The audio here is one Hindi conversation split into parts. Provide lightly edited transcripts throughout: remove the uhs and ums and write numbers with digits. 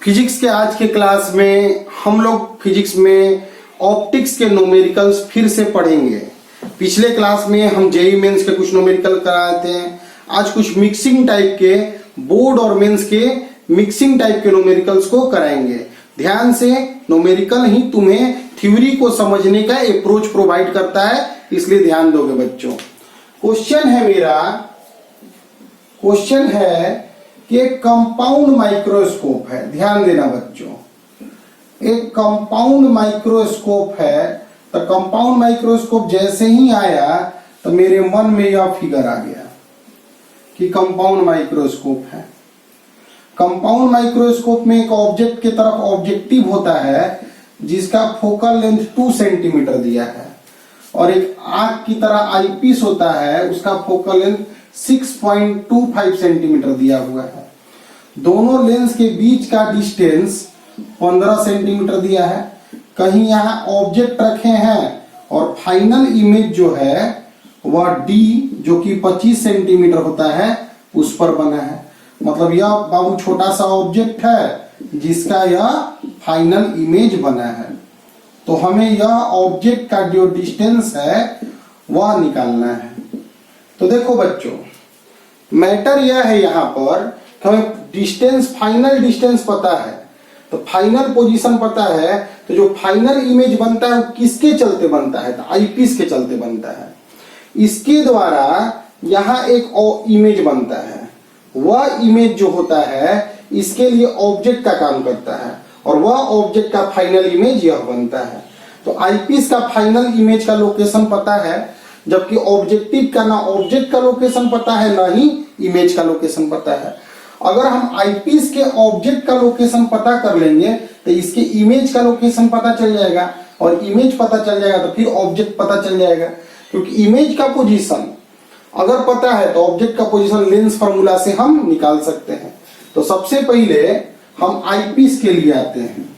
फिजिक्स के आज के क्लास में हम लोग फिजिक्स में ऑप्टिक्स के न्यूमेरिकल्स फिर से पढ़ेंगे। पिछले क्लास में हम जेईई मेंस के कुछ न्यूमेरिकल कराए थे। आज कुछ मिक्सिंग टाइप के बोर्ड और मेंस के मिक्सिंग टाइप के न्यूमेरिकल्स को कराएंगे। ध्यान से, न्यूमेरिकल ही तुम्हें थ्योरी को समझने का अप्रोच प्रोवाइड करता है, इसलिए ध्यान दोगे बच्चों। क्वेश्चन है मेरा, क्वेश्चन है कि एक कंपाउंड माइक्रोस्कोप है। ध्यान देना बच्चों, एक कंपाउंड माइक्रोस्कोप है। तो कंपाउंड माइक्रोस्कोप जैसे ही आया तो मेरे मन में यह फिगर आ गया कि कंपाउंड माइक्रोस्कोप है। कंपाउंड माइक्रोस्कोप में एक ऑब्जेक्ट की तरफ ऑब्जेक्टिव होता है जिसका फोकल लेंथ 2 सेंटीमीटर दिया है, और एक आंख की तरह आईपीस होता है, उसका फोकल लेंथ 6.25 सेंटीमीटर दिया हुआ है। दोनों लेंस के बीच का डिस्टेंस 15 सेंटीमीटर दिया है। कहीं यहाँ ऑब्जेक्ट रखे हैं और फाइनल इमेज जो है वह डी जो कि 25 सेंटीमीटर होता है उस पर बना है। मतलब यह बाबू छोटा सा ऑब्जेक्ट है जिसका यह फाइनल इमेज बना है। तो हमें यह ऑब्जेक्ट का जो डिस्टेंस है वह निकालना है। तो देखो बच्चों, मैटर यह है यहाँ पर कि हमें डिस्टेंस, फाइनल डिस्टेंस पता है, तो फाइनल पोजीशन पता है, तो जो फाइनल इमेज बनता है वो किसके चलते बनता है? तो आईपीस के चलते बनता है। इसके द्वारा यहाँ एक इमेज बनता है। वह इमेज जो होता है इसके लिए ऑब्जेक्ट का काम करता है, और वह ऑब्जेक्ट का फाइनल इमेज यह बनता है। तो आईपीस का फाइनल इमेज का लोकेशन पता है, जबकि ऑब्जेक्टिव का ना ऑब्जेक्ट का लोकेशन पता है ना ही इमेज का लोकेशन पता है। अगर हम आईपीस के ऑब्जेक्ट का लोकेशन पता कर लेंगे तो इसके इमेज का लोकेशन पता चल जाएगा, और इमेज पता चल जाएगा तो फिर ऑब्जेक्ट पता चल जाएगा। क्योंकि इमेज का पोजीशन अगर पता है तो ऑब्जेक्ट का पोजीशन लेंस फार्मूला से हम निकाल सकते हैं। तो सबसे पहले हम आईपीस के लिए आते हैं।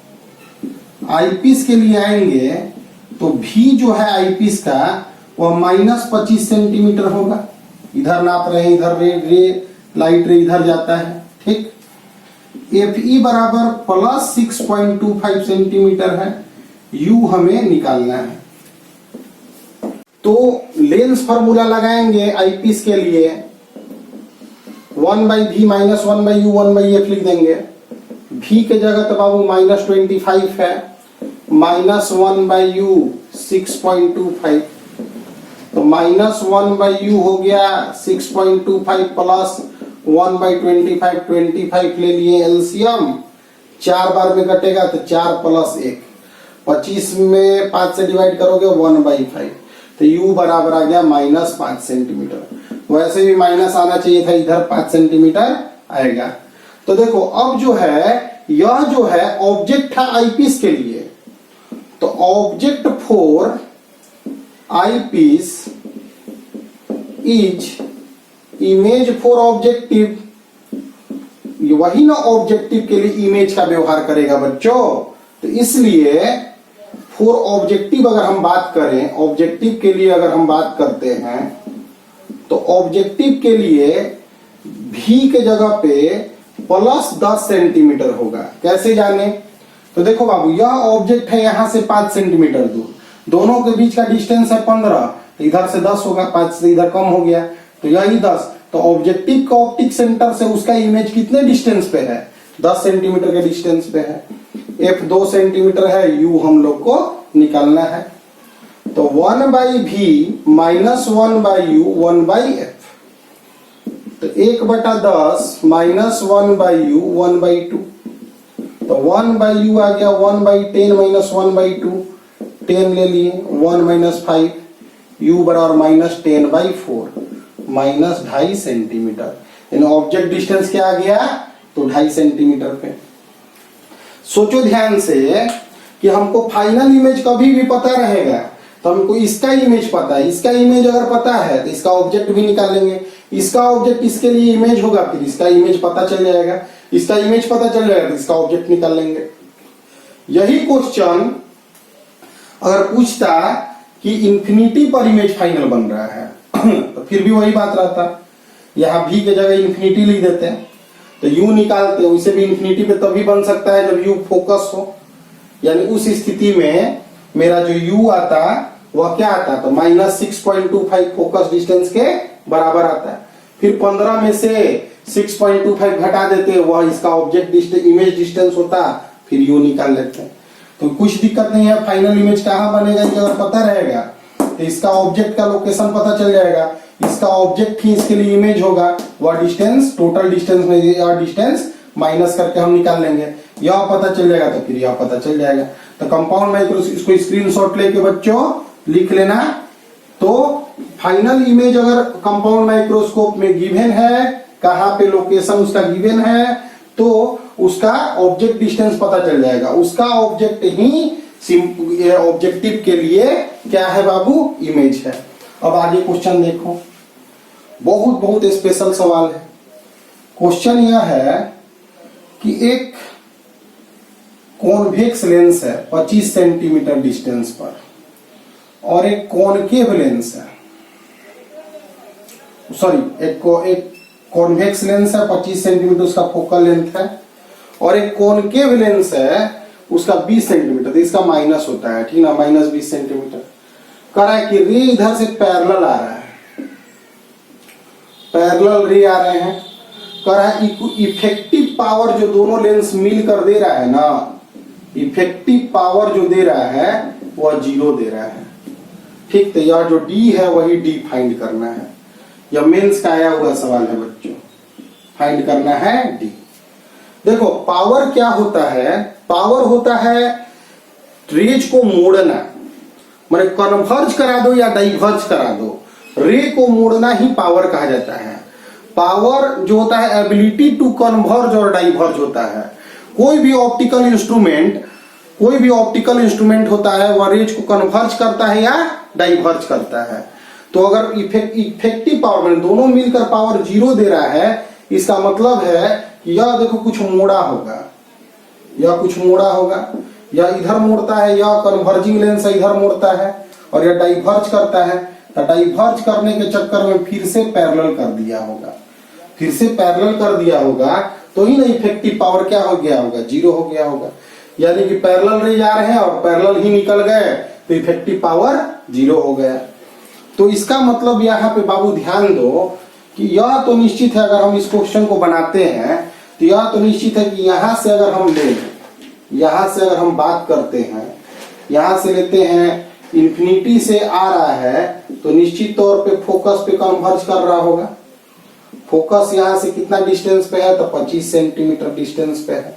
आईपीस के लिए आएंगे तो भी जो है आईपीस का वह -25 सेंटीमीटर होगा। इधर नाप रहे हैं, इधर रे लाइट रे इधर जाता है, ठीक। Fe बराबर +6.25 सेंटीमीटर है। U हमें निकालना है। तो लेंस फार्मूला लगाएंगे आईपीस के लिए, 1/v - 1/u 1/f लिख देंगे। v के जगह तो बाबू -25 है, -1/u 6.25, तो -1/u हो गया 6.25 प्लस 1/25, 25 ले लिए एलसीएम, 4 बार में कटेगा तो 4 + 1, 25 में 5 से डिवाइड करोगे 1/5, तो u बराबर आ गया -5 सेंटीमीटर। वैसे भी माइनस आना चाहिए था, इधर 5 सेंटीमीटर आएगा। तो देखो अब जो है, यह जो है ऑब्जेक्ट है आईपीस के लिए, तो object for eyepiece is image for objective. वही ना ऑब्जेक्टिव के लिए इमेज का व्यवहार करेगा बच्चों। तो इसलिए फॉर ऑब्जेक्टिव अगर हम बात करें, ऑब्जेक्टिव के लिए अगर हम बात करते हैं तो ऑब्जेक्टिव के लिए भी के जगह पे +10 सेंटीमीटर होगा। कैसे जाने? तो देखो बाबू, यह ऑब्जेक्ट है यहां से 5 सेंटीमीटर दूर, दोनों के बीच का डिस्टेंस है 15, तो इधर से 10 होगा, 5 से इधर कम हो गया, तो यही 10। तो ऑब्जेक्टिव का ऑप्टिक सेंटर से उसका इमेज कितने डिस्टेंस पे है? 10 सेंटीमीटर के डिस्टेंस पे है। f 2 सेंटीमीटर है, u हम लोग को निकालना है। तो 1/v - 1/u 1/f, तो 1/10 - 1/u 1/2, तो 1/u आ गया 1/10 - 1/2, 10 ले लिए, 1 - 5, u बराबर -10/4, -2.5 सेंटीमीटर। यानी ऑब्जेक्ट डिस्टेंस क्या आ गया? तो 2.5 सेंटीमीटर पे। सोचो ध्यान से कि हमको फाइनल इमेज कभी भी पता रहेगा, तो हमको इसका इमेज पता है, इसका इमेज अगर पता है तो इसका ऑब्जेक्ट भी निकालेंगे। इसका ऑब्जेक्ट इसके लिए इमेज होगा, फिर इसका इमेज पता चल जाएगा, इसका इमेज पता चल जाएगा तो इसका ऑब्जेक्ट निकाल लेंगे। यही क्वेश्चन अगर पूछता कि इंफिनिटी पर इमेज फाइनल बन रहा है तो फिर भी वही बात रहता, यहाँ भी के जगह इंफिनिटी लिख देते हैं। तो u निकालते हो, इसे भी इंफिनिटी पे तभी बन सकता है जब u फोकस हो, यानी उस स्थिति में मेरा जो u आता वह क्या आता, तो -6.25 फोकस डिस्टेंस के बराबर आता है। फिर 15 में से 6.25 घटा देते हैं, वह इसका ऑब्जेक्ट डिस्टेंस इमेज डिस्टेंस होता, फिर u निकाल लेते हैं। तो कुछ दिक्कत नहीं है, फाइनल इमेज कहाँ बनेगा ये अगर पता रहेगा तो इसका ऑब्जेक्ट का लोकेशन पता चल जाएगा, इसका ऑब्जेक्ट ही इसके लिए इमेज होगा, वह डिस्टेंस टोटल डिस्टेंस में यह डिस्टेंस माइनस करके हम निकाल लेंगे, यह पता चल जाएगा तो फिर यह पता चल जाएगा। तो कंपाउंड माइक्रोस्कोप, इसको स्क्रीनशॉट लेके बच्चों लिख लेना। तो फाइनल इमेज अगर कंपाउंड माइक्रोस्कोप में गिवन है, कहाँ पे लोकेशन उसका गिवन है, तो उसका ऑब्जेक्ट डिस्टेंस पता चल जाएगा, उसका ऑब्जेक्ट ही ऑब्जेक्टिव के लिए क्या है बाबू, इमेज है। अब आगे क्वेश्चन देखो, बहुत बहुत स्पेशल सवाल है। क्वेश्चन यह है कि एक कॉन्वेक्स लेंस है 25 सेंटीमीटर डिस्टेंस पर और एक कॉनकेव लेंस है, सॉरी एक कॉन्वेक्स लेंस है 25 सेंटीमीटर उसका फोकल लेंथ है, और एक कॉनकेव लेंस है उसका 20 सेंटीमीटर, तो इसका माइनस होता है, ठीक ना, -20 सेंटीमीटर। कह रहा है कि रे इधर से पैरेलल आ रहा है, पैरेलल रे आ रहे हैं। कह रहा है इफेक्टिव पावर जो दोनों लेंस मिलकर दे रहा है ना, इफेक्टिव पावर जो दे रहा है वह 0 दे रहा है, ठीक। तो यह जो डी है वही डी फाइंड करना है, यह मेंस का आया हुआ सवाल है बच्चों, फाइंड करना है डी। देखो पावर क्या होता है, पावर होता है रेज को मोड़ना, माने कन्वर्ज करा दो या डाइवर्ज करा दो, रे को मोड़ना ही पावर कहा जाता है। पावर जो होता है एबिलिटी टू कन्वर्ज और डाइवर्ज होता है। कोई भी ऑप्टिकल इंस्ट्रूमेंट होता है वह रेज को कन्वर्ज करता है या डाइवर्ज करता है। तो अगर इफेक्टिव पावर में दोनों मिलकर पावर 0 दे रहा है, इसका मतलब है कि यह देखो कुछ मोड़ा होगा, यह कुछ मोड़ा होगा, या इधर मोड़ता है, या कन्वर्जिंग लेंस इधर मोड़ता है, और यह डाइवर्ज करता है। तो डाइवर्ज करने के चक्कर में फिर से पैरेलल कर दिया होगा, फिर से पैरेलल कर दिया होगा, तो ही ना इफेक्टिव पावर क्या हो गया होगा, 0 हो गया होगा। यानी कि पैरेलल रे जा रहे हैं और पैरेलल ही निकल गए, तो इफेक्टिव पावर 0 हो गया। तो इसका मतलब यहाँ पे बाबू ध्यान दो कि यह तो निश्चित है, अगर हम इस क्वेश्चन को बनाते हैं तो यह तो निश्चित है कि यहां से अगर हम ले, यहां से अगर हम बात करते हैं, यहां से लेते हैं इंफिनिटी से आ रहा है, तो निश्चित तौर पे फोकस पे कन्वर्ज कर रहा होगा। फोकस यहां से कितना डिस्टेंस पे है, तो 25 सेंटीमीटर डिस्टेंस पे है।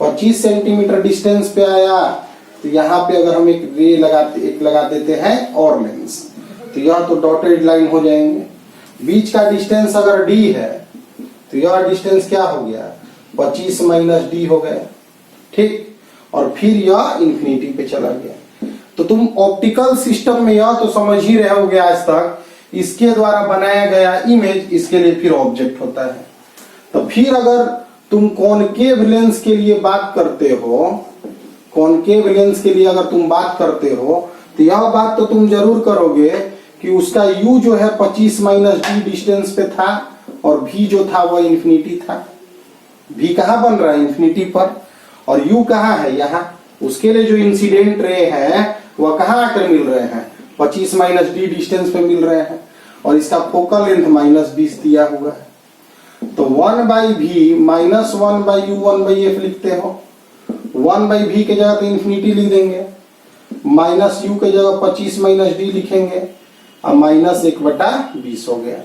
25 सेंटीमीटर डिस्टेंस पे आया, तो यहाँ पे अगर हम एक रे लगा देते हैं और लेंस, तो यह तो डॉटेड लाइन हो जाएंगे। बीच का डिस्टेंस अगर d है तो यह डिस्टेंस क्या हो गया, 25 - d हो गया, ठीक। और फिर यह इंफिनिटी पे चला गया। तो तुम ऑप्टिकल सिस्टम में यह तो समझ ही रहे होगे आज तक, इसके द्वारा बनाया गया इमेज इसके लिए फिर ऑब्जेक्ट होता है। तो फिर अगर तुम कॉनकेव लेंस के लिए बात करते हो, कॉनकेव लेंस के लिए अगर तुम बात करते हो, तो यह बात तो तुम जरूर करोगे कि उसका u जो है 25 - d डिस्टेंस पे था, और v जो था वह इंफिनिटी था। v कहाँ बन रहा है, इंफिनिटी पर, और u कहाँ है, यहाँ। उसके लिए जो इंसिडेंट रे है वह कहाँ आकर मिल रहे हैं, 25 - d डिस्टेंस पे मिल रहे हैं, और इसका फोकल लेंथ -20 दिया हुआ है। तो 1/v -1/u 1/f लिखते हो। 1/v के जगह तो इंफिनिटी लिख देंगे, -u के जगह 25 - d लिखेंगे, और -1/20 हो गया।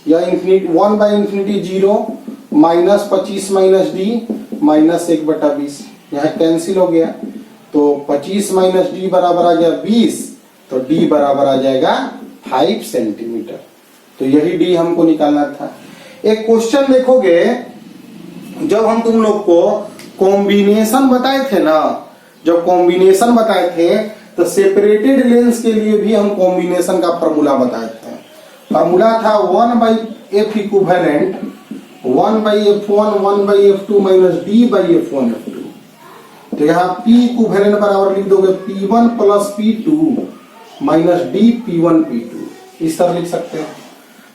यह इंफिनिटी 1/∞ 0, -25 - d -1/20, यहाँ कैंसिल हो गया। तो 25 - d बराबर आ गया 20, तो d बराबर आ जाएगा 5 सेंटीमीटर। तो यही d हमको निकालना था। एक क्वेश्चन देखोगे, जब हम तुम लोग को कॉम्बिनेशन बताए थे ना, जब कॉम्बिनेशन बताए थे तो सेपरेटेड लेंस के लिए भी हम कॉम्बिनेशन का फॉर्मूला बताए थे। फॉर्मूला था 1/f equivalent 1/f1 1/f2 - d/f1f2। तो यहाँ p इक्विवेलेंट बराबर लिख दोगे p1 + p2 - d p1 p2, इस तरह लिख सकते हैं।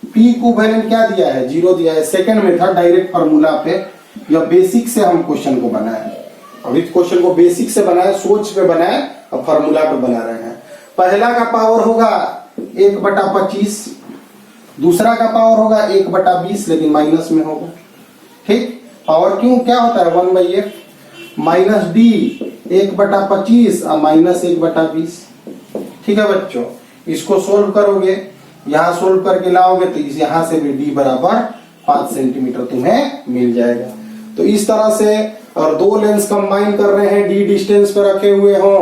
p इक्विवेलेंट क्या दिया है, 0 दिया है। सेकंड में था, डायरेक्ट फॉर्मूला पे यह बेसिक से हम क्वेश्चन को बनाए, अभी क्वेश्चन को बेसिक से बनाए, सोच पे बनाए और फॉर्मूला पे बना रहे हैं। पहला का पावर होगा 1/25, दूसरा का पावर होगा 1/20 लेकिन माइनस में होगा। ठीक, पावर क्यों क्या होता है 1/f माइनस डी 1/25 और माइनस 1/20। ठीक है बच्चों, इसको सोल्व करोगे, यहां सोल्व करके लाओगे तो यहां से भी डी बराबर 5 सेंटीमीटर तुम्हें मिल जाएगा। तो इस तरह से, और दो लेंस कंबाइन कर रहे हैं, डी डिस्टेंस पे रखे हुए हो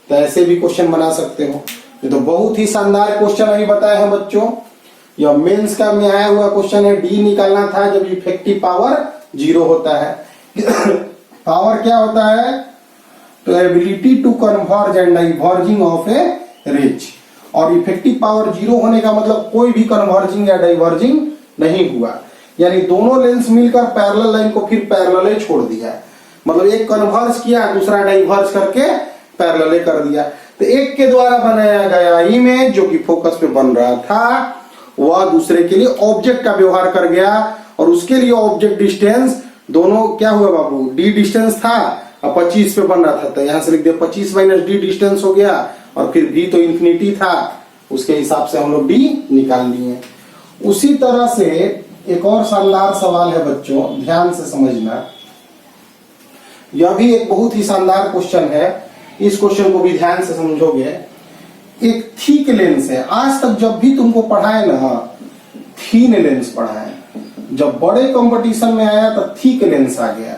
तो ऐसे भी क्वेश्चन बना सकते हो। ये तो बहुत ही शानदार क्वेश्चन अभी बताए हैं बच्चों। यह मेंस का में आया हुआ क्वेश्चन है। डी निकालना था जब इफेक्टिव पावर 0 होता है। पावर क्या होता है? तो ability to converge and diverging of a rays. और इफेक्टिव पावर 0 होने का मतलब कोई भी कन्वर्जिंग या डाइवर्जिंग नहीं हुआ, यानी दोनों लेंस मिलकर पैरेलल लाइन को फिर पैरेलल छोड़ दिया, मतलब एक कन्वर्ज किया दूसरा डाइवर्ज करके पैरेलल कर दिया। तो एक के द्वारा बनाया गया इमेज जो कि फोकस पे बन रहा था वह दूसरे के लिए ऑब्जेक्ट का व्यवहार कर गया, और उसके लिए ऑब्जेक्ट डिस्टेंस दोनों क्या हुआ बाबू, डी डिस्टेंस था और 25 पे बन रहा था, तो यहां से लिख दे 25 माइनस डी डिस्टेंस हो गया, और फिर भी तो इंफिनिटी था, उसके हिसाब से हम लोग डी निकाल लिए। उसी तरह से एक और शानदार सवाल है बच्चों, ध्यान से समझना, यह भी एक बहुत ही शानदार क्वेश्चन है। इस क्वेश्चन को भी ध्यान से समझोगे। एक थिक लेंस है, आज तक जब भी तुमको पढ़ाए ना थीन लेंस पढ़ाए, जब बड़े कंपटीशन में आया तो थिक लेंस आ गया,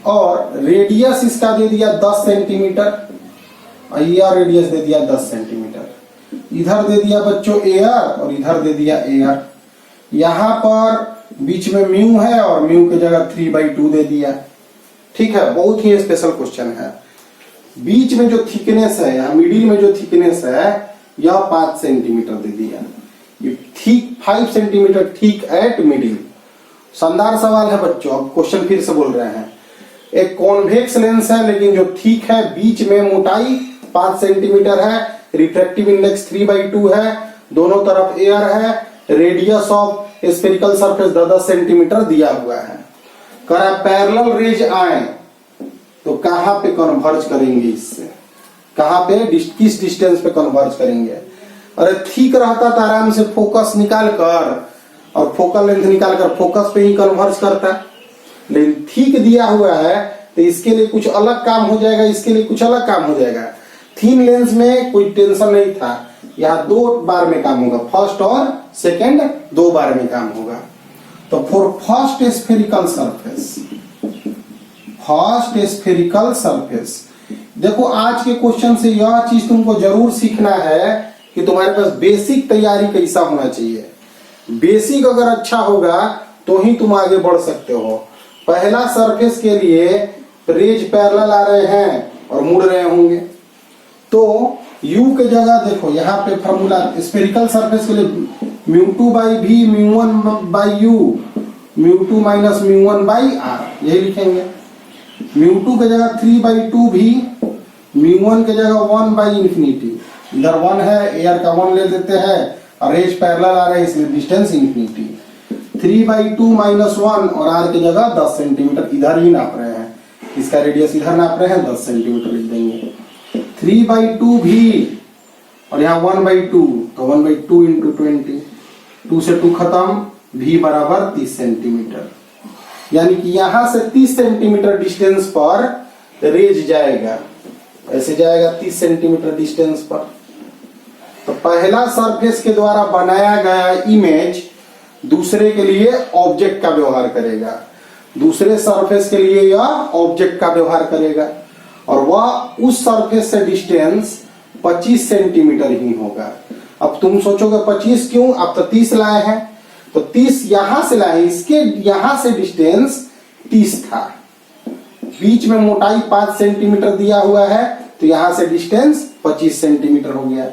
और रेडियस इसका दे दिया 10 सेंटीमीटर, यह रेडियस दे दिया 10 सेंटीमीटर, इधर दे दिया बच्चों एयर और इधर दे दिया एयर, यहां पर बीच में म्यू है और म्यू की जगह 3/2 दे दिया। ठीक है, बहुत ही स्पेशल क्वेश्चन है। बीच में जो थिकनेस है, यहाँ मिडिल में जो थिकनेस है यह 5 सेंटीमीटर दे दिया, ये ठीक 5 सेंटीमीटर ठीक एट मिडिल। शानदार सवाल है बच्चों। अब क्वेश्चन फिर से बोल रहे हैं, एक कॉन्वेक्स लेंस है लेकिन जो थिक है, बीच में मोटाई 5 सेंटीमीटर है, रिफ्रैक्टिव इंडेक्स 3/2 है, दोनों तरफ एयर है, radius of spherical surface 10 centimetre दिया हुआ है। करा पैरेलल रेज आए तो कहां पे कन्वर्ज करेंगे, इससे कहां पे किस डिस्टेंस पे कन्वर्ज करेंगे। अरे ठीक रहता तो आराम से फोकस निकाल कर और फोकल लेंथ निकाल कर फोकस पे ही कन्वर्ज करता, लेकिन ठीक दिया हुआ है तो इसके लिए कुछ अलग काम हो जाएगा, इसके लिए कुछ अलग काम हो जाएगा। थीन लेंस में कोई टेंशन नहीं था, यहाँ 2 बार में काम होगा, फर्स्ट और सेकंड 2 बार में काम होगा। तो for first spherical surface, first spherical surface, देखो आज के क्वेश्चन से यह चीज तुमको जरूर सीखना है कि तुम्हारे पास बेसिक तैयारी कैसा होना चाहिए। बेसिक अगर अच्छा होगा तो ही तुम आगे बढ़ सकते हो। पहला सरफेस के लिए रेज पैरेलल आ रहे हैं और मुड़ रहे होंगे, तो u के जगह देखो यहाँ पे फॉर्मूला स्फेरिकल सरफेस के लिए μ2/v μ1/u μ2 माइनस μ1/r, यही लिखेंगे। μ2 के जगह 3/2v, μ1 के जगह 1/इंफिनिटी, इधर 1 है, एयर का 1 ले देते हैं और रेज पैरेलल आ रहे हैं इसलिए डिस्टेंस इंफिनिटी, 3/2 माइनस 1 और r की जगह 10 सेंटीमीटर इधर ही नाप रहे हैं, इसका रेडियस इधर नाप रहे हैं 10 सेंटीमीटर लिख देंगे। 3/2v और यहाँ 1/2 तो 1/2 इंटू 20, 2 से 2 खत्म, v बराबर 30 सेंटीमीटर, यानी कि यहां से 30 सेंटीमीटर डिस्टेंस पर रेज जाएगा, ऐसे जाएगा 30 सेंटीमीटर डिस्टेंस पर। तो पहला सरफेस के द्वारा बनाया गया इमेज दूसरे के लिए ऑब्जेक्ट का व्यवहार करेगा, दूसरे सरफेस के लिए यह ऑब्जेक्ट का व्यवहार करेगा, और वह उस सरफेस से डिस्टेंस 25 सेंटीमीटर ही होगा। अब तुम सोचोगे 25 क्यों, अब तो 30 लाए हैं, तो 30 यहां से लाए, इसके यहां से डिस्टेंस 30 था, बीच में मोटाई 5 सेंटीमीटर दिया हुआ है, तो यहां से डिस्टेंस 25 सेंटीमीटर हो गया।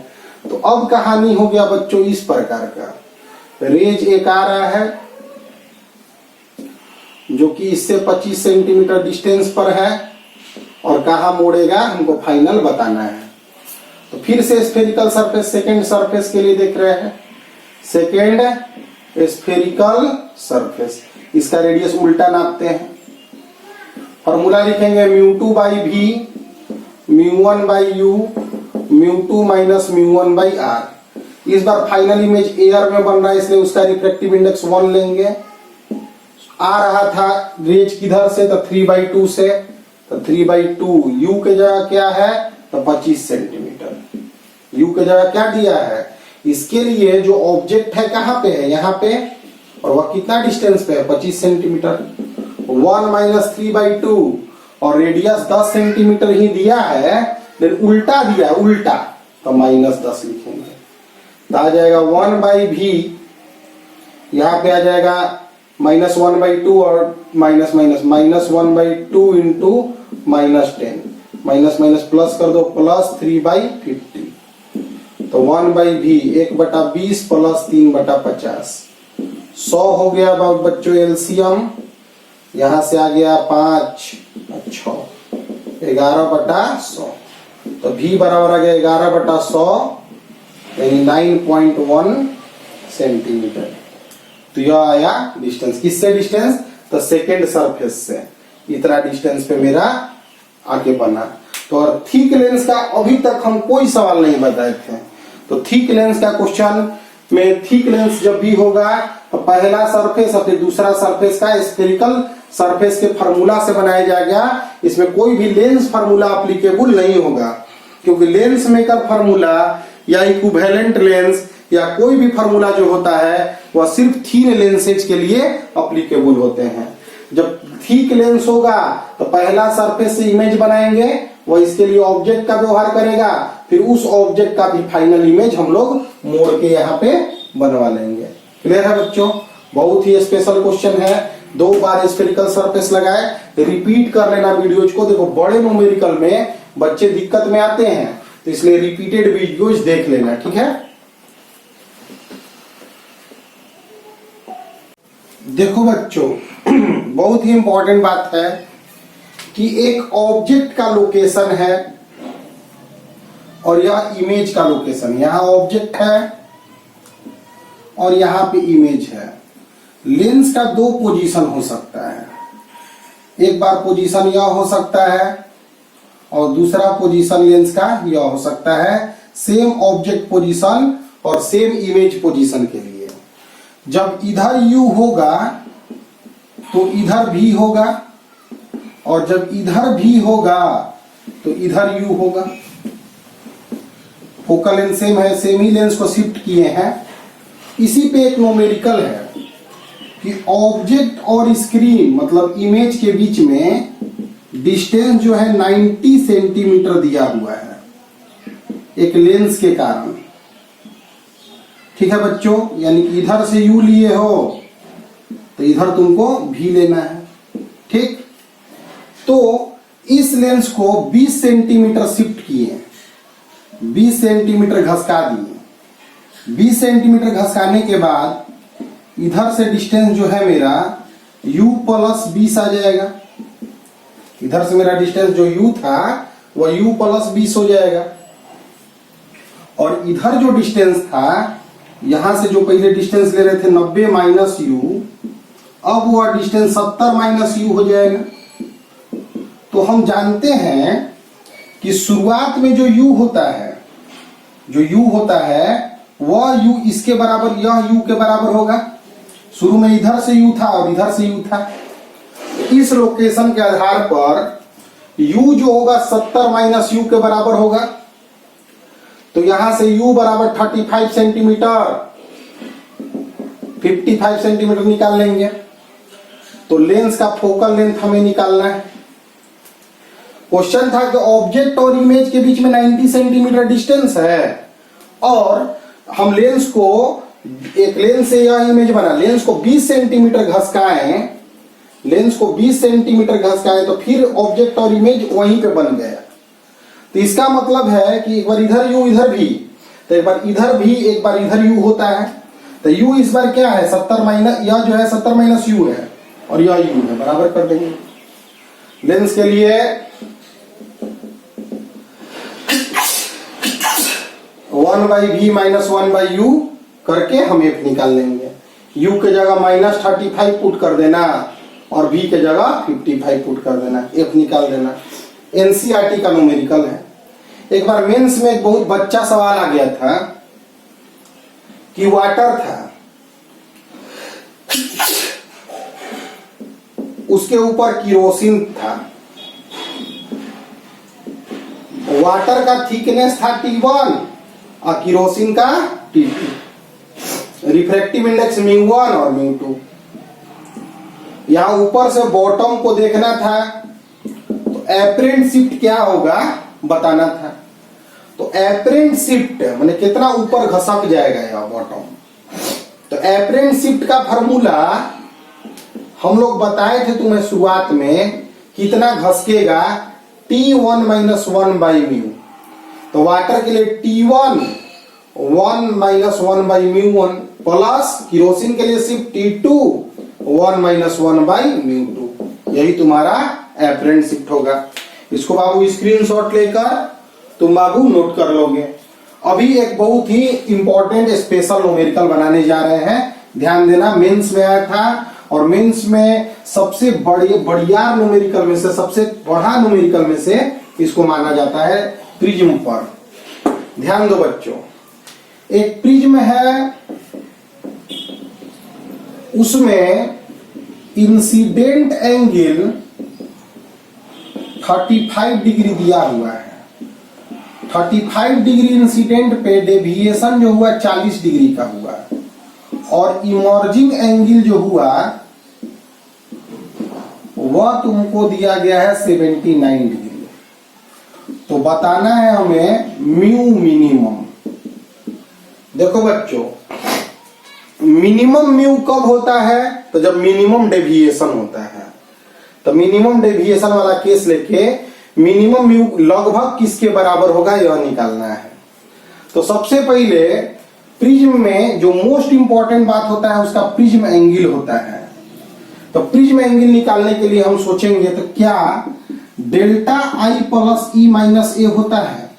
तो अब कहानी हो गया बच्चों इस प्रकार का, रेज एक आ रहा है जो कि इससे 25 सेंटीमीटर डिस्टेंस पर है, और कहां मोड़ेगा हमको फाइनल बताना है। तो फिर से स्फेरिकल सरफेस सेकेंड सरफेस के लिए देख रहे हैं, सेकेंड स्फेरिकल सरफेस, इसका रेडियस उल्टा नापते हैं, फॉर्मूला लिखेंगे mu two by v, mu one by u, mu two minus mu one by R. इस बार फाइनल इमेज एयर में बन रहा है इसलिए उसका रिफ्रैक्टिव इंडेक्स 1 लेंगे। आ रहा था रेज किधर से, तो 3/2 से, तो 3/2 यू के जगह क्या है, तो 25 सेंटीमीटर। यू के जगह क्या दिया है, इसके लिए जो ऑब्जेक्ट है कहां पे है, यहां पे, और वह कितना डिस्टेंस पे है, 25 सेंटीमीटर। 1 माइनस 3/2 और रेडियस 10 सेंटीमीटर ही दिया है, लेकिन उल्टा दिया, उल्टा, तो -10 लिखेंगे। तो आ जाएगा 1/v, यहां पे आ जाएगा -1/2 और minus minus, -1/2 into -10, minus minus plus कर दो, प्लस 3/50। तो 1/v 1/20 प्लस 3/50, 100 हो गया बच्चों एलसीएम। यहां से आ गया 5 6, 11/100। तो v बराबर आ गया 11/100 यानी 9.1 सेंटीमीटर। तो यह आया डिस्टेंस, किससे डिस्टेंस, तो सेकेंड सरफेस से। इतना डिस्टेंस पे मेरा आगे बना। तो और थिक लेंस का अभी तक हम कोई सवाल नहीं बताए थे। तो थिक लेंस का क्वेश्चन में, थिक लेंस जब भी होगा तो पहला सरफेस और फिर दूसरा सरफेस का स्फेरिकल सरफेस के फार्मूला से बनाया जाएगा। इसमें कोई भी लेंस फार्मूला एप्लीकेबल नहीं होगा, क्योंकि लेंस मेकर फार्मूला या इक्विवेलेंट लेंस या कोई भी फार्मूला जो होता है वह सिर्फ थीन लेंसेज के लिए एप्लीकेबल होते हैं। जब थिक लेंस होगा तो पहला सरफेस से इमेज बनाएंगे, वह इसके लिए ऑब्जेक्ट का व्यवहार करेगा, फिर उस ऑब्जेक्ट का भी फाइनल इमेज हम लोग मोड़ के यहाँ पे बनवा लेंगे। क्लियर है बच्चों? बहुत ही स्पेशल क्वेश्चन है। 2 बार स्फेरिकल सरफेस लगाए, रिपीट कर लेना वीडियोज को। देखो बड़े न्यूमेरिकल में बच्चे दिक्कत में आते हैं, तो इसलिए रिपीटेड वीडियोज देख लेना, ठीक है। देखो बच्चों बहुत ही इंपॉर्टेंट बात है कि एक ऑब्जेक्ट का लोकेशन है और यह इमेज का लोकेशन। यहां ऑब्जेक्ट है और यहां पे इमेज है। लेंस का 2 पोजीशन हो सकता है। एक बार पोजीशन यह हो सकता है और दूसरा पोजीशन लेंस का यह हो सकता है, सेम ऑब्जेक्ट पोजीशन और सेम इमेज पोजीशन के लिए। जब इधर u होगा तो इधर भी होगा, और जब इधर भी होगा तो इधर u होगा। फोकल लेंथ सेम है, सेम ही लेंस को शिफ्ट किए हैं। इसी पे एक न्यूमेरिकल है कि ऑब्जेक्ट और स्क्रीन मतलब इमेज के बीच में डिस्टेंस जो है 90 सेंटीमीटर दिया हुआ है एक लेंस के कारण। ठीक है बच्चों, यानी कि इधर से u लिए हो तो इधर तुमको v लेना है। ठीक, तो इस लेंस को 20 सेंटीमीटर शिफ्ट किए, 20 सेंटीमीटर घसका दिए। 20 सेंटीमीटर घसकाने के बाद इधर से डिस्टेंस जो है मेरा u प्लस 20 आ जाएगा। इधर से मेरा डिस्टेंस जो u था वह u प्लस 20 हो जाएगा, और इधर जो डिस्टेंस था, यहां से जो पहले डिस्टेंस ले रहे थे 90 माइनस u, अब वह डिस्टेंस 70 माइनस u हो जाएगा। तो हम जानते हैं कि शुरुआत में जो u होता है, वह u इसके बराबर, यह u के बराबर होगा। शुरू में इधर से u था और इधर से u था। इस लोकेशन के आधार पर u जो होगा 70 माइनस u के बराबर होगा। तो यहां से u बराबर 35 सेंटीमीटर, 55 सेंटीमीटर निकाल लेंगे। तो लेंस का फोकल लेंथ हमें निकालना है। क्वेश्चन था कि ऑब्जेक्ट और इमेज के बीच में 90 सेंटीमीटर डिस्टेंस है, और हम लेंस को, एक लेंस से यह इमेज बना, लेंस को 20 सेंटीमीटर घसकाएं, तो फिर ऑब्जेक्ट और इमेज वहीं पे बन गया। तो इसका मतलब है कि एक बार इधर u इधर भी, तो एक बार इधर भी, एक बार इधर u होता है। तो u इस बार क्या है, 70 माइनस, यह जो है 70 माइनस u है और यह u है, बराबर कर देंगे। लेंस के लिए 1/v माइनस 1/u करके हम f निकाल लेंगे। u के जगह -35 पुट कर देना, और v के जगह 55 पुट कर देना, f निकाल देना। एनसीईआरटी का न्यूमेरिकल है। एक बार मेंस में एक बहुत बच्चा सवाल आ गया था कि वाटर था, उसके ऊपर किरोसिन था, वाटर का थिकनेस था T1 और किरोसिन का T2, रिफ्रैक्टिव इंडेक्स μ1 और μ2। यहां ऊपर से बॉटम को देखना था, तो एपरेंट शिफ्ट क्या होगा बताना था। तो एपरेंट शिफ्ट माने कितना ऊपर घसक जाएगा यह बॉटम। तो एपरेंट शिफ्ट का फार्मूला हम लोग बताए थे तुम्हें शुरुआत में, कितना घसकेगा T1 - 1 बाई म्यू। तो वाटर के लिए T1 1 - 1 बाई μ1 प्लस किरोसिन के लिए सिर्फ T2 1 - 1 बाई μ2। यही तुम्हारा एपरेंट शिफ्ट होगा। इसको बाबू स्क्रीनशॉट लेकर तुम बाबू नोट कर लोगे। अभी एक बहुत ही इंपॉर्टेंट स्पेशल न्यूमेरिकल बनाने जा रहे हैं, ध्यान देना। मेंस में आया था और मेंस में सबसे बढ़िया न्यूमेरिकल में से, सबसे बड़ा न्यूमेरिकल में से इसको माना जाता है प्रिज्म पर। ध्यान दो बच्चों, एक प्रिज्म है, उसमें इंसिडेंट एंगल 35 डिग्री दिया हुआ है। 35 डिग्री इंसिडेंट पे डेविएशन जो हुआ 40 डिग्री का हुआ, और इमर्जिंग एंगल जो हुआ वह तुमको दिया गया है 79 डिग्री। तो बताना है हमें म्यू मिनिमम। देखो बच्चों, मिनिमम म्यू कब होता है? तो जब मिनिमम डेविएशन होता है। तो मिनिमम डेविएशन वाला केस लेके मिनिमम म्यू लगभग किसके बराबर होगा यह निकालना है। तो सबसे पहले प्रिज्म में जो मोस्ट इंपॉर्टेंट बात होता है उसका प्रिज्म एंगल होता है। तो प्रिज्म एंगल निकालने के लिए हम सोचेंगे तो क्या delta I plus E minus A होता है,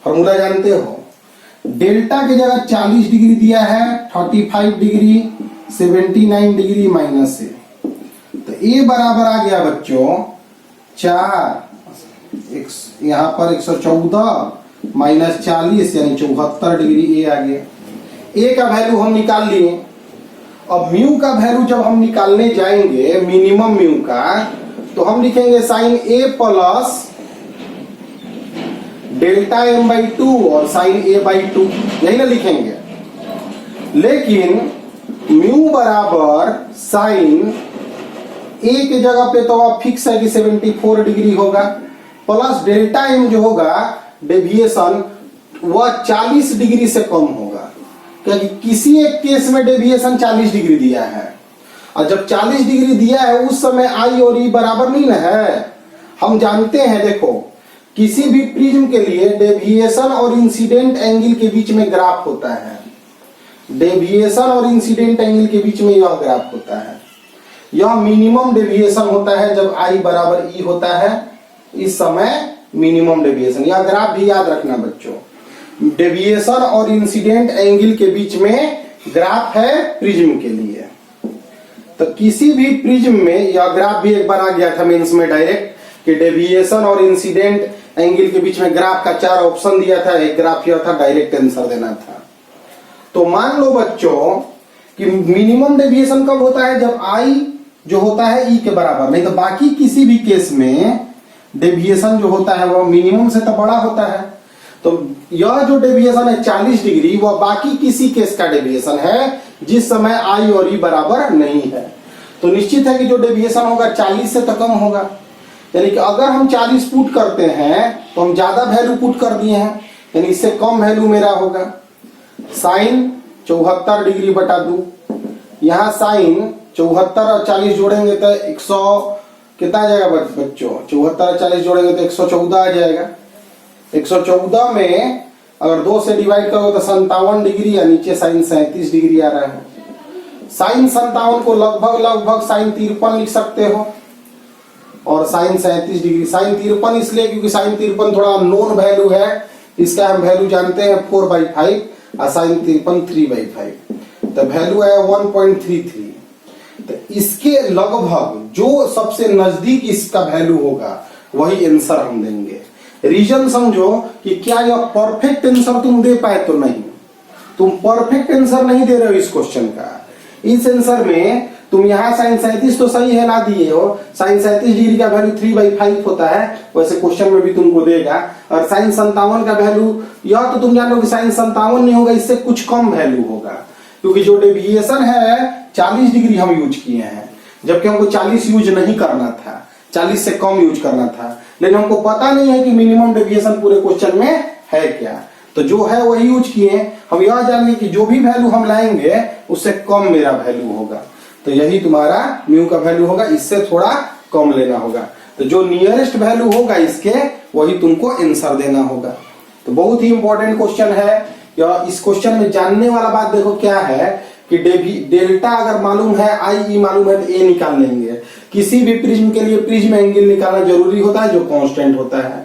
फॉर्मूला जानते हो। डेल्टा की जगह 40 डिग्री दिया है, 35 डिग्री 79 डिग्री माइनस ए। तो ए बराबर आ गया बच्चों 4, यहां पर 114 माइनस 40 यानी 74 डिग्री ए आ गया। ए का वैल्यू हम निकाल लिए। अब म्यू का वैल्यू जब हम निकालने जाएंगे मिनिमम म्यू का, तो हम लिखेंगे sine A plus delta m by 2 और साइन ए बाई 2, यही ना लिखेंगे। लेकिन म्यू बराबर साइन ए के जगह पे तो अब फिक्स है कि 74 डिग्री होगा, प्लस डेल्टा एम जो होगा डेविएशन वह 40 डिग्री से कम होगा, क्योंकि किसी एक केस में डेविएशन 40 डिग्री दिया है। और जब 40 डिग्री दिया है उस समय आई और ई बराबर नहीं ना है। हम जानते हैं, देखो किसी भी प्रिज्म के लिए डेविएशन और इंसिडेंट एंगल के बीच में ग्राफ होता है। डेविएशन और इंसिडेंट एंगल के बीच में यह ग्राफ होता है। यह मिनिमम डेविएशन होता है जब आई बराबर ई होता है, इस समय मिनिमम डेविएशन। यह ग्राफ भी याद रखना बच्चों, डेविएशन और इंसिडेंट एंगल के बीच में ग्राफ है प्रिज्म के लिए। तो किसी भी प्रिज्म में यह ग्राफ भी एक बार आ गया था मेंस में डायरेक्ट, कि डेविएशन और इंसिडेंट एंगल के बीच में ग्राफ का 4 ऑप्शन दिया था, एक ग्राफ यह था, डायरेक्ट आंसर देना था। तो मान लो बच्चों कि मिनिमम डेविएशन कब होता है? जब आई जो होता है ई के बराबर, नहीं तो बाकी किसी भी केस में डेविएशन जो होता है वह मिनिमम से तो बड़ा होता है। तो यह जो डेविएशन है 40 डिग्री, वह बाकी किसी केस का डेविएशन है जिस समय आई और ई बराबर नहीं है। तो निश्चित है कि जो डेविएशन होगा 40 से तो कम होगा। यानी कि अगर हम 40 पुट करते हैं तो हम ज्यादा वैल्यू पुट कर दिए हैं, यानी इससे कम वैल्यू मेरा होगा साइन 74 डिग्री बटा 2। यहाँ साइन 74 और 40 जोड़ेंगे तो 100 कितना आ जाएगा बच्चों? 74 और 40 जोड़ेंगे तो 114 आ जाएगा। 114 में अगर 2 से डिवाइड करोगे तो 57 डिग्री, या नीचे साइन 37 डिग्री आ रहा है। साइन 57 को लगभग साइन 53 लिख सकते हो, और साइन 37 डिग्री। साइन 53 इसलिए क्योंकि साइन 53 थोड़ा नोन वैल्यू है, इसका हम वैल्यू जानते हैं 4/5 और साइन 53 3/5। तो वैल्यू है 1.33। तो इसके लगभग जो सबसे नजदीक इसका वैल्यू होगा वही आंसर हम देंगे। रीजन समझो कि क्या यह परफेक्ट आंसर तुम दे पाए तो नहीं, तुम परफेक्ट आंसर नहीं दे रहे हो इस क्वेश्चन का। इस आंसर में तुम यहाँ sin 37 तो सही है ला दिए हो, sin 37 डिग्री का वैल्यू 3/5 होता है, वैसे क्वेश्चन में भी तुमको देगा। और sin 57 का वैल्यू यह तो तुम जानो कि sin 57 नहीं होगा, इससे कुछ कम वैल्यू होगा, क्योंकि जो डेविएशन है 40 डिग्री हम यूज किए हैं, जबकि हमको 40 यूज नहीं करना था, 40 से कम यूज करना था। लेकिन हमको पता नहीं है कि मिनिमम डेविएशन पूरे क्वेश्चन में है क्या, तो जो है वही यूज किए। हम यह जानेंगे कि जो भी वैल्यू हम लाएंगे उससे कम मेरा वैल्यू होगा, तो यही तुम्हारा म्यू का वैल्यू होगा, इससे थोड़ा कम लेना होगा। तो जो नियरेस्ट वैल्यू होगा इसके वही तुमको आंसर देना होगा। तो बहुत ही इंपॉर्टेंट क्वेश्चन है। या इस क्वेश्चन में जानने वाला बात देखो क्या है कि डेल्टा अगर मालूम है, आई मालूम है, तो ए निकाल लेंगे। किसी भी प्रिज्म के लिए प्रिज्म एंगल निकालना जरूरी होता है जो कांस्टेंट होता है।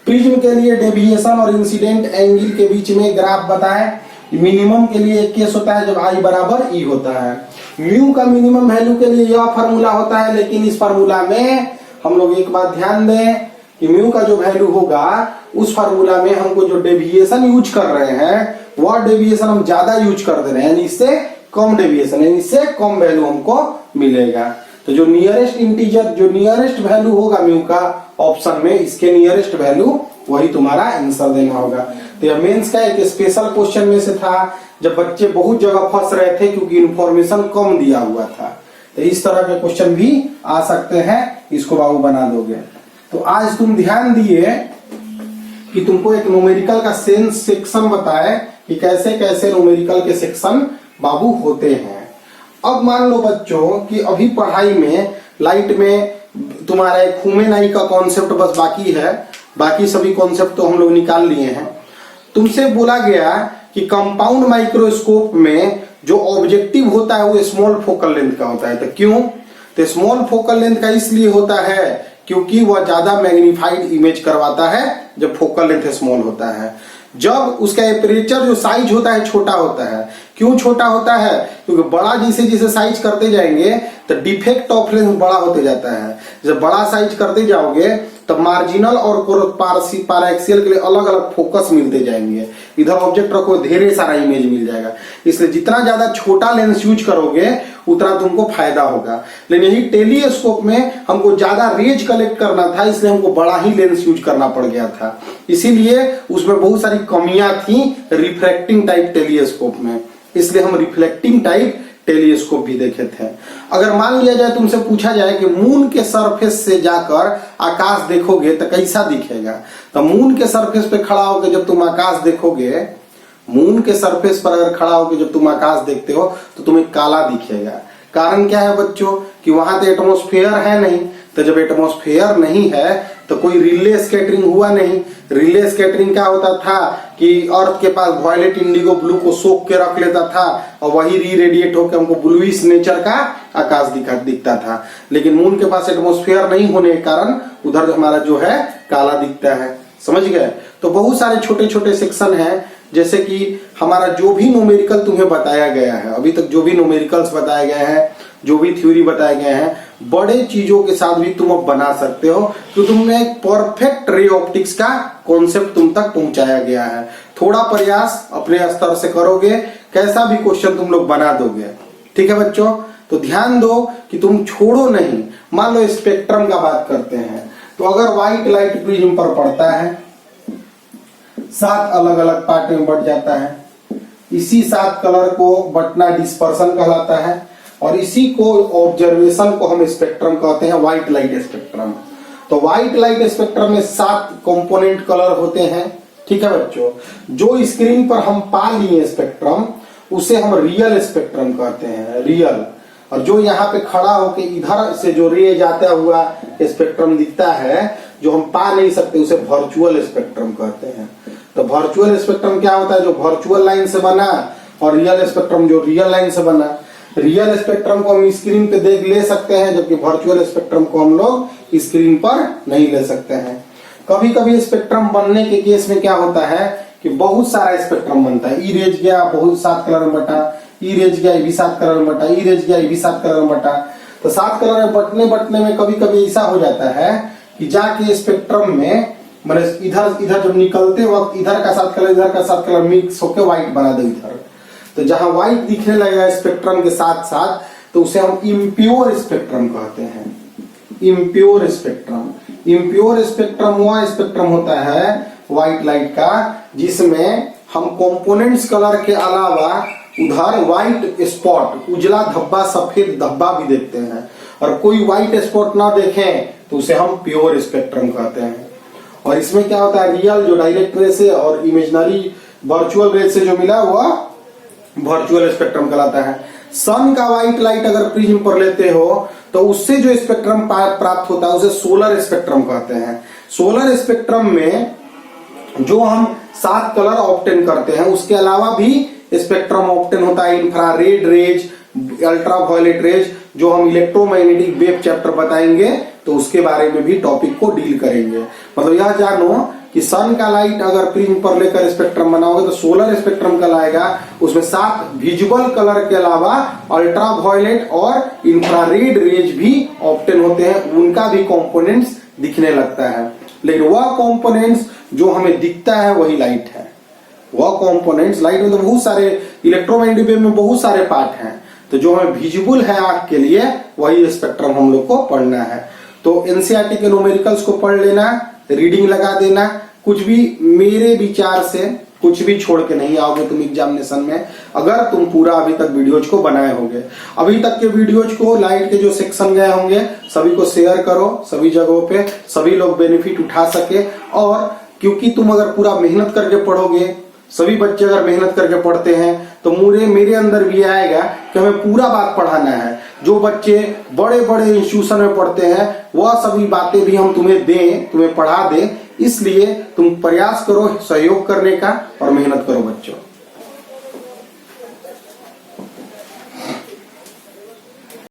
प्रिज्म के लिए डेविएशन और इंसिडेंट एंगल के बीच में ग्राफ बताएं। मिनिमम के लिए एक केस होता है जब आई बराबर ई होता है। म्यू का मिनिमम वैल्यू के लिए यह फार्मूला होता है, लेकिन इस फार्मूला में हम लोग एक बात ध्यान दें कि म्यू का जो वैल्यू होगा उस फार्मूला में हमको जो डेविएशन यूज कर रहे हैं वह डेविएशन हम ज्यादा यूज कर दे रहे हैं, यानी इससे कम डेविएशन, यानी इससे कम वैल्यू हमको मिलेगा। तो जो नियरेस्ट इंटीजर, जो नियरेस्ट वैल्यू होगा म्यू का ऑप्शन में, इसके नियरेस्ट वैल्यू वही तुम्हारा आंसर देना होगा। तो यह मेंस का एक स्पेशल क्वेश्चन में से था जब बच्चे बहुत जगह फंस रहे थे क्योंकि इंफॉर्मेशन कम दिया हुआ था। तो इस तरह के क्वेश्चन भी आ सकते हैं, इसको बाबू बना दोगे। तो आज तुम ध्यान दिए कि तुमको एक न्यूमेरिकल का सेक्शन बताए कि कैसे कैसे न्यूमेरिकल के सेक्शन बाबू होते हैं। अब मान लो बच्चों कि अभी पढ़ाई में लाइट में तुम्हारा एक हुमेनाई का कॉन्सेप्ट बस बाकी है, बाकी सभी कॉन्सेप्ट तो हम लोग निकाल लिए हैं। तुमसे बोला गया कि कंपाउंड माइक्रोस्कोप में जो ऑब्जेक्टिव होता है वो स्मॉल फोकल लेंथ का होता है। तो क्यों? तो स्मॉल फोकल लेंथ का इसलिए होता है क्योंकि वह ज्यादा मैग्नीफाइड इमेज करवाता है जब फोकल लेंथ स्मॉल होता है। जब उसका एपरेचर जो साइज होता है छोटा होता है। क्यों छोटा होता है? क्योंकि बड़ा जैसे जैसे साइज करते जाएंगे तो डिफेक्ट ऑफ लेंथ बड़ा होते जाता है। जब बड़ा साइज करते जाओगे तब मार्जिनल और पैराक्सियल के लिए अलग अलग फोकस मिलते जाएंगे। इधर ऑब्जेक्ट रखो ढेर सारा इमेज मिल जाएगा। इसलिए जितना ज्यादा छोटा लेंस यूज करोगे उतना तुमको फायदा होगा। लेकिन यही टेलीस्कोप में हमको ज्यादा रेज कलेक्ट करना था, इसलिए हमको बड़ा ही लेंस यूज करना पड़ गया था। इसीलिए उसमें बहुत सारी कमियां थी रिफ्रैक्टिंग टाइप टेलीस्कोप में, इसलिए हम रिफ्लेक्टिंग टाइप टेलीस्कोप भी देखे थे। अगर मान लिया जाए तुमसे पूछा जाए कि मून के सरफेस से जाकर आकाश देखोगे तो कैसा दिखेगा, तो मून के सरफेस पे खड़ा होकर जब तुम आकाश देखोगे, मून के सरफेस पर अगर खड़ा होकर जब तुम आकाश देखते हो तो तुम्हें काला दिखेगा। कारण क्या है बच्चों कि वहां तो एटमॉस्फेयर है नहीं, तो जब एटमॉस्फेयर नहीं है तो कोई रिले स्कैटरिंग हुआ नहीं। रिले स्कैटरिंग क्या होता था कि अर्थ के पास वायलेट इंडिगो ब्लू को सोख के रख लेता था और वही री रेडिएट होकर हमको ब्लूइश नेचर का आकाश दिखता था। लेकिन मून के पास एटमॉस्फेयर नहीं होने के कारण उधर हमारा जो है काला दिखता है। समझ गए? तो बहुत सारे छोटे छोटे सेक्शन हैं, जैसे कि हमारा जो भी न्यूमेरिकल तुम्हें बताया गया है, अभी तक जो भी न्यूमेरिकल्स बताए गए हैं, जो भी थ्योरी बताए गए हैं, बड़े चीजों के साथ भी तुम अब बना सकते हो, तो तुमने एक परफेक्ट रे ऑप्टिक्स का कॉन्सेप्ट तुम तक पहुंचाया गया है। थोड़ा प्रयास अपने स्तर से करोगे, कैसा भी क्वेश्चन तुम लोग बना दोगे। ठीक है बच्चों? तो ध्यान दो कि तुम छोड़ो नहीं। मान लो स्पेक्ट्रम का बात करते हैं, तो अगर व्हाइट लाइट प्रिज्म पर पड़ता है, 7 अलग अलग पार्ट में बट जाता है। इसी 7 कलर को बटना डिस्पर्सन कहलाता है और इसी को ऑब्जर्वेशन को हम स्पेक्ट्रम कहते हैं, व्हाइट लाइट स्पेक्ट्रम। तो व्हाइट लाइट स्पेक्ट्रम में 7 कंपोनेंट कलर होते हैं। ठीक है बच्चों? जो स्क्रीन पर हम पा लिए स्पेक्ट्रम उसे हम रियल स्पेक्ट्रम कहते हैं, रियल। और जो यहाँ पे खड़ा होके इधर से जो रे जाता हुआ स्पेक्ट्रम दिखता है जो हम पा नहीं सकते उसे वर्चुअल स्पेक्ट्रम कहते हैं। तो वर्चुअल स्पेक्ट्रम क्या होता है? जो वर्चुअल लाइन से बना, और रियल स्पेक्ट्रम जो रियल लाइन से बना। रियल स्पेक्ट्रम को हम स्क्रीन पे देख ले सकते हैं, जबकि वर्चुअल स्पेक्ट्रम को हम लोग स्क्रीन पर नहीं ले सकते हैं। कभी कभी स्पेक्ट्रम बनने के केस में क्या होता है कि बहुत सारा स्पेक्ट्रम बनता है। ई रेज गया, बहुत 7 कलर में बटा, ई रेज गया, ये भी 7 कलर में बटा, ई रेज गया, ये भी 7 कलर में बटा। तो 7 कलर में बटने में कभी कभी ऐसा हो जाता है कि जाके स्पेक्ट्रम में मैंने इधर जब निकलते वक्त इधर का 7 कलर इधर का 7 कलर मिक्स होकर व्हाइट बना दे इधर। तो जहां व्हाइट दिखने लगेगा स्पेक्ट्रम के साथ साथ, तो उसे हम इम्प्योर स्पेक्ट्रम कहते हैं। इम्प्योर स्पेक्ट्रम, इम्प्योर स्पेक्ट्रम वह स्पेक्ट्रम होता है व्हाइट लाइट का जिसमें हम कंपोनेंट्स कलर के अलावा उधर व्हाइट स्पॉट, उजला धब्बा, सफेद धब्बा भी देखते हैं। और कोई व्हाइट स्पॉट ना देखें तो उसे हम प्योर स्पेक्ट्रम कहते हैं। और इसमें क्या होता है, रियल जो डायरेक्ट रे से और इमेजिनरी वर्चुअल रे से जो मिला हुआ वर्चुअल स्पेक्ट्रम कहलाता है। सन का व्हाइट लाइट अगर प्रिज्म पर लेते हो तो उससे जो स्पेक्ट्रम प्राप्त होता है उसे सोलर स्पेक्ट्रम कहते हैं। सोलर स्पेक्ट्रम में जो हम 7 कलर ऑब्टेन करते हैं उसके अलावा भी स्पेक्ट्रम ऑब्टेन होता है, इंफ्रारेड रेज, अल्ट्रावायलेट रेज, जो हम इलेक्ट्रोमैग्नेटिक वेव चैप्टर बताएंगे तो उसके बारे में भी टॉपिक को डील करेंगे। मतलब यह जानो कि सन का लाइट अगर प्रिज्म पर लेकर स्पेक्ट्रम बनाओगे तो सोलर स्पेक्ट्रम कहलाएगा। उसमें 7 विजुअल कलर के अलावा अल्ट्रावायलेट और इंफ्रारेड रेज भी ऑब्टेन होते हैं, उनका भी कंपोनेंट्स दिखने लगता है। लेकिन वह कंपोनेंट्स जो हमें दिखता है वही लाइट है। वह कंपोनेंट्स, लाइट में तो बहुत सारे इलेक्ट्रोमैग्नेटिक वेव में बहुत सारे पार्ट हैं, तो जो हमें विजिबल है आंख के लिए वही स्पेक्ट्रम हम लोग को पढ़ना है। तो एनसीईआरटी के न्यूमेरिकल्स को पढ़ लेना, रीडिंग लगा देना, कुछ भी मेरे विचार से कुछ भी छोड़ के नहीं आओगे तुम एग्जामिनेशन में, अगर तुम पूरा अभी तक वीडियोज को बनाए होंगे। अभी तक के वीडियोज को लाइट के जो सेक्शन गए होंगे सभी को शेयर करो, सभी जगहों पे सभी लोग बेनिफिट उठा सके। और क्योंकि तुम अगर पूरा मेहनत करके पढ़ोगे, सभी बच्चे अगर मेहनत करके पढ़ते हैं तो मेरे अंदर भी आएगा कि हमें पूरा बात पढ़ाना है। जो बच्चे बड़े बड़े इंस्टीट्यूशन में पढ़ते हैं वह सभी बातें भी हम तुम्हें दें, तुम्हें पढ़ा दें। इसलिए तुम प्रयास करो सहयोग करने का और मेहनत